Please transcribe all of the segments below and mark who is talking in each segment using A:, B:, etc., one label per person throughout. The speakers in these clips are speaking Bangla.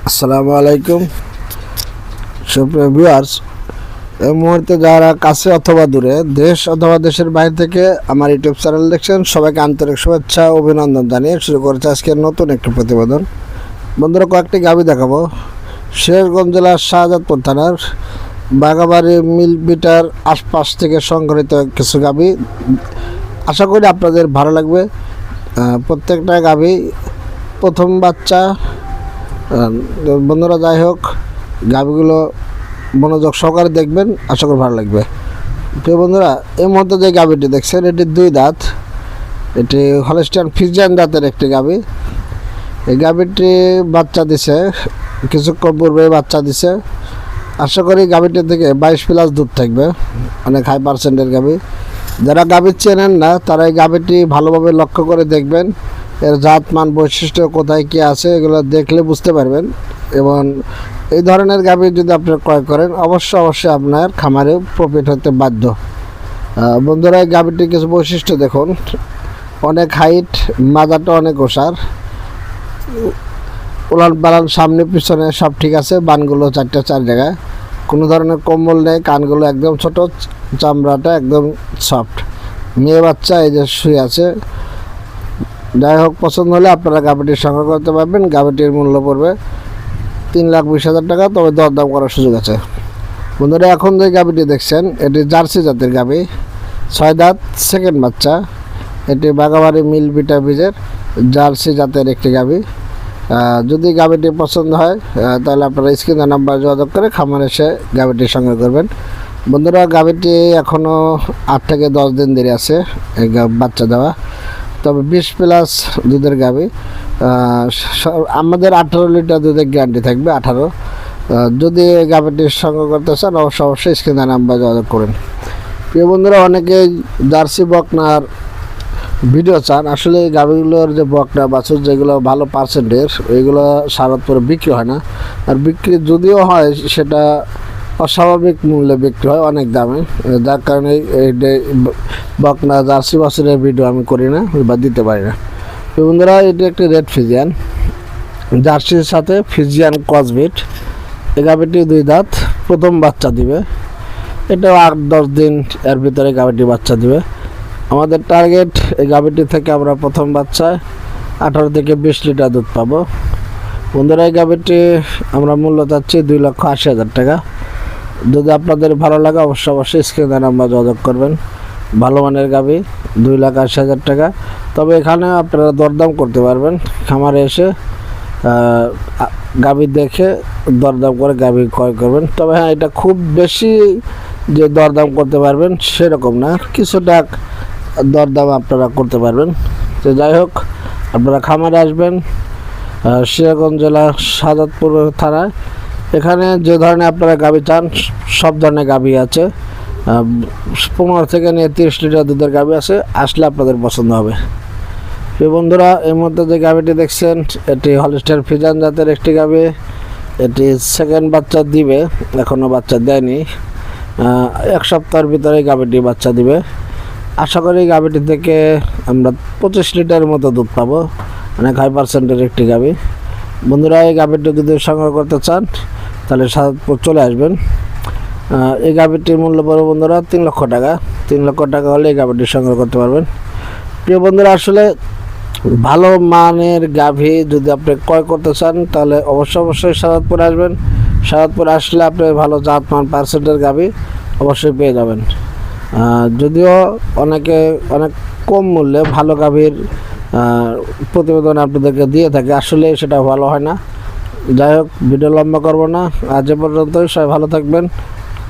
A: আসসালামু আলাইকুম সুপ্রিয় ভিউয়ার্স। এই মুহূর্তে যারা কাছে অথবা দূরে, দেশ অথবা দেশের বাইরে থেকে আমার ইউটিউব চ্যানেল দেখছেন, সবাইকে আন্তরিক শুভেচ্ছা ও অভিনন্দন জানিয়ে শুরু করেছে আজকের নতুন একটি প্রতিবেদন। বন্ধুরা, কয়েকটি গাভী দেখাবো। শেরগঞ্জ জেলার শাহজাদপুর থানার বাগাবাড়ি মিল বিটার আশপাশ থেকে সংগঠিত কিছু গাভী। আশা করি আপনাদের ভালো লাগবে। প্রত্যেকটা গাভী প্রথম বাচ্চা। বন্ধুরা, যাই হোক, গাভীগুলো মনোযোগ সহকারে দেখবেন, আশা করি ভালো লাগবে। প্রিয় বন্ধুরা, এই মুহূর্তে যে গাভীটি দেখছেন, এটি 2 দাঁত। এটি হলস্টাইন ফ্রিজিয়ান জাতের একটি গাভী। এই গাভীটি বাচ্চা দিছে, কিছুক্ষণ পূর্বে বাচ্চা দিছে। আশা করি গাভীটি থেকে 22+ দুধ থাকবে, অনেক হাই পার্সেন্টের গাভী। যারা গাভী চেনেন না, তারা এই গাভীটি ভালোভাবে লক্ষ্য করে দেখবেন। এর জাত মান বৈশিষ্ট্য কোথায় কী আছে, এগুলো দেখলে বুঝতে পারবেন। এবং এই ধরনের গাভী যদি আপনি ক্রয় করেন, অবশ্যই আপনার খামারে প্রফিট হতে বাধ্য। বন্ধুরা, এই গাভীটির কিছু বৈশিষ্ট্য দেখুন। অনেক হাইট, মাজাটা অনেক ওসার, উলান পালান সামনে পিছনে সব ঠিক আছে। বানগুলো 4 জায়গায়, কোনো ধরনের কম্বল নেই। কানগুলো একদম ছোট, চামড়াটা একদম সফট। মেয়ে বাচ্চা এই যে শুয়ে আছে। যাই হোক, পছন্দ হলে আপনারা গাভীটির সংগ্রহ করতে পারবেন। গাভীটির মূল্য পড়বে 3,20,000 টাকা, তবে দরদাম করার সুযোগ আছে। বন্ধুরা, এখন যে গাভীটি দেখছেন, এটি জার্সি জাতের গাভী, 6 দাঁত, সেকেন্ড বাচ্চা। এটি বাগাবাড়ি মিল বিটা বীজের জার্সি জাতের একটি গাভী। যদি গাভীটি পছন্দ হয়, তাহলে আপনারা স্ক্রিনে নাম্বার যোগাযোগ করে খামারে এসে গাভীটি সংগ্রহ করবেন। বন্ধুরা, গাভীটি এখনও 8 থেকে 10 দিন দেরি আছে এই বাচ্চা দেওয়া, তবে 20+ দুধের গাভী। আমাদের 18 লিটার দুধের গ্যারান্টি থাকবে, 18। যদি গাভীটির সংগ্রহ করতে চান, অবশ্যই স্ক্রিনে নাম্বার যোগাযোগ করুন। প্রিয় বন্ধুরা, অনেকে জার্সি বকনার ভিডিও চান। আসলে এই গাভীগুলোর যে বকনা বাছুর, যেগুলো ভালো পার্সেন্টের, ওইগুলো শারদপুরে বিক্রি হয় না। আর বিক্রি যদিও হয়, সেটা অস্বাভাবিক মূল্যে বিক্রি হয়, অনেক দামে। যার কারণে এই বকনা জার্সি বাছুরের ভিডিও আমি করি না বা দিতে পারি না। তো বন্ধুরা, এটি একটি রেড ফ্রিজিয়ান, জার্সির সাথে ফ্রিজিয়ান ক্রসবিট। এই গাভীটি 2 দাঁত, প্রথম বাচ্চা দিবে। এটাও 8-10 দিন এর ভিতরে গাভীটি বাচ্চা দিবে। আমাদের টার্গেট, এই গাভীটি থেকে আমরা প্রথম বাচ্চায় 18 থেকে 20 লিটার দুধ পাবো। বন্ধুরা, এই গাভীটি আমরা মূল্য চাচ্ছি 2,80,000 টাকা। যদি আপনাদের ভালো লাগে, অবশ্যই স্ক্রিনে নাম্বার যোগাযোগ করবেন। ভালো মানের গাভী, 2,80,000 টাকা। তবে এখানে আপনারা দরদাম করতে পারবেন। খামারে এসে গাভী দেখে দরদাম করে গাভী ক্রয় করবেন। তবে হ্যাঁ, এটা খুব বেশি যে দরদাম করতে পারবেন সেরকম না, কিছুটা দরদাম আপনারা করতে পারবেন। তো যাই হোক, আপনারা খামারে আসবেন, শেরগঞ্জ জেলা শাহজাদপুর থানায়। এখানে যে ধরনের আপনারা গাভী চান, সব ধরনের গাভী আছে। 15 থেকে নিয়ে 30 লিটার দুধের গাভী আছে। আসলে আপনাদের পছন্দ হবে। তো বন্ধুরা, এই মধ্যে যে গাভীটি দেখছেন, এটি হলস্টাইন ফ্রিজিয়ান জাতের একটি গাভী। এটি সেকেন্ড বাচ্চা দিবে, এখনও বাচ্চা দেয়নি। 1 সপ্তাহের ভিতরে গাভীটি বাচ্চা দিবে। আশা করি গাভীটি থেকে আমরা 25 লিটারের মতো দুধ পাবো, অনেক হাই পার্সেন্টের একটি গাভী। বন্ধুরা, এই গাভীটি যদি সংগ্রহ করতে চান, তাহলে শাহজাদপুর চলে আসবেন। এই গাভীটির মূল্য পড়বে বন্ধুরা 3 লক্ষ টাকা। 3 লক্ষ টাকা হলে এই গাভীটি সংগ্রহ করতে পারবেন। প্রিয় বন্ধুরা, আসলে ভালো মানের গাভী যদি আপনি ক্রয় করতে চান, তাহলে অবশ্যই শাহজাদপুর আসবেন। শাহজাদপুর আসলে আপনি ভালো জাত মান পার্সেন্টের গাভী অবশ্যই পেয়ে যাবেন। যদিও অনেক কম মূল্যে ভালো গাভীর প্রতিবেদন আপনাদেরকে দিয়ে থাকে, আসলে সেটা ভালো হয় না। যাই হোক, ভিডিও লম্বা করব না, আজ এ পর্যন্তই। সবাই ভালো থাকবেন।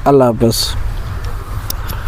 A: আল্লাহ হাফেজ।